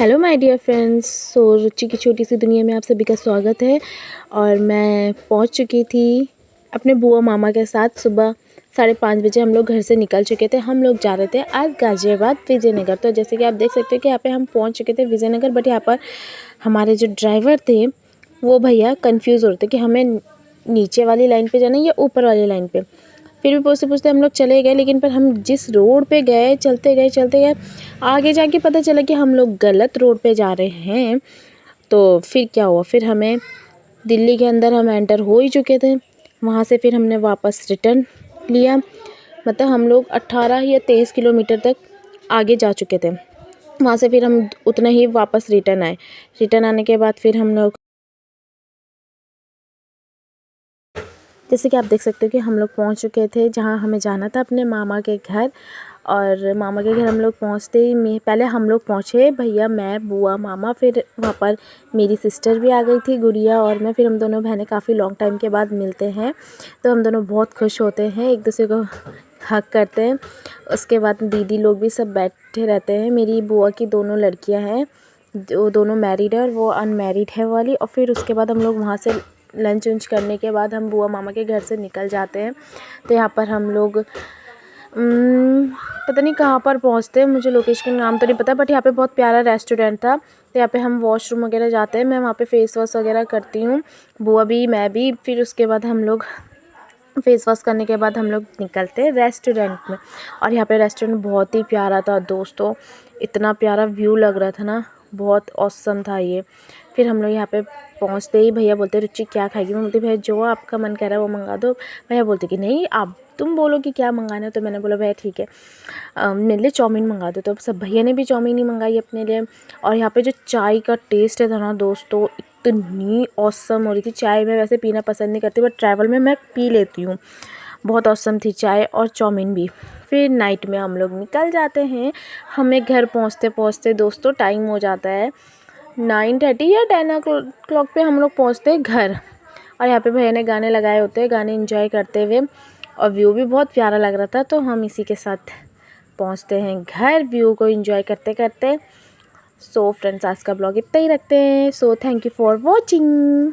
Hello my dear friends. Ruchi की छोटी सी दुनिया में आप सभी का स्वागत है। और मैं पहुंच चुकी थी अपने बुआ मामा के साथ। सुबह 5:30 बजे हम लोग घर से निकल चुके थे। हम लोग जा रहे थे आज गाज़ियाबाद विजयनगर। तो जैसे कि आप देख सकते हो कि यहाँ पे हम पहुंच चुके थे विजयनगर। बट यहाँ पर हमारे जो ड्राइवर थे वो भैया कन्फ्यूज़ हो रहे थे कि हमें नीचे वाली लाइन पर जाना है या ऊपर वाली लाइन पर। फिर भी पूछते हम लोग चले गए, लेकिन पर हम जिस रोड पे गए चलते गए आगे जाके पता चला कि हम लोग गलत रोड पे जा रहे हैं। तो फिर क्या हुआ, फिर हमें दिल्ली के अंदर हम एंटर हो ही चुके थे। वहाँ से फिर हमने वापस रिटर्न लिया। मतलब हम लोग 18 या 23 किलोमीटर तक आगे जा चुके थे। वहाँ से फिर हम उतना ही वापस रिटर्न आए। रिटर्न आने के बाद फिर हम लोग, जैसे कि आप देख सकते हो कि हम लोग पहुंच चुके थे जहां हमें जाना था, अपने मामा के घर। और मामा के घर हम लोग पहुंचते ही पहले हम लोग पहुंचे, भैया, मैं, बुआ, मामा। फिर वहां पर मेरी सिस्टर भी आ गई थी, गुड़िया और मैं। फिर हम दोनों बहनें काफ़ी लॉन्ग टाइम के बाद मिलते हैं, तो हम दोनों बहुत खुश होते हैं, एक दूसरे को हग करते हैं। उसके बाद दीदी लोग भी सब बैठे रहते हैं। मेरी बुआ की दोनों लड़कियाँ हैं, वो दोनों मैरिड है और वो अनमैरिड है वाली। और फिर उसके बाद हम लोग वहाँ से लंच वंच करने के बाद हम बुआ मामा के घर से निकल जाते हैं। तो यहाँ पर हम लोग पता नहीं कहाँ पर पहुँचते हैं, मुझे लोकेशन का नाम तो नहीं पता। बट यहाँ पे बहुत प्यारा रेस्टोरेंट था, तो यहाँ पे हम वॉशरूम वगैरह जाते हैं। मैं वहाँ पे फेस वॉश वगैरह करती हूँ, बुआ भी, मैं भी। फिर उसके बाद हम लोग फेस वॉश करने के बाद हम लोग निकलते हैं रेस्टोरेंट में। और यहाँ पे रेस्टोरेंट बहुत ही प्यारा था दोस्तों, इतना प्यारा व्यू लग रहा था ना, बहुत ऑसम था ये। फिर हम लोग यहाँ पे पहुँचते ही भैया बोलते, रुचि क्या खाएगी? मैं बोलती, भैया जो आपका मन कर रहा है वो मंगा दो। भैया बोलते कि नहीं, आप तुम बोलो कि क्या मंगाना है। तो मैंने बोला भैया ठीक है, मेरे लिए चाउमीन मंगा दो। तो सब भैया ने भी चाउमीन ही मंगाई अपने लिए। और यहाँ पे जो चाय का टेस्ट था ना दोस्तों, इतनी ऑसम हो रही थी। चाय मैं वैसे पीना पसंद नहीं करती, बट ट्रैवल में मैं पी लेती हूँ। बहुत ऑसम थी चाय और चाउमीन भी। फिर नाइट में हम लोग निकल जाते हैं। हमें घर पहुँचते पहुँचते दोस्तों टाइम हो जाता है 9:30 या 10 o'clock पे हम लोग पहुँचते हैं घर। और यहाँ पे भैया ने गाने लगाए होते हैं, गाने एंजॉय करते हुए। और व्यू भी बहुत प्यारा लग रहा था, तो हम इसी के साथ पहुँचते हैं घर, व्यू को एंजॉय करते करते। सो फ्रेंड्स, आज का ब्लॉग इतना ही रखते हैं। So thank you for watching.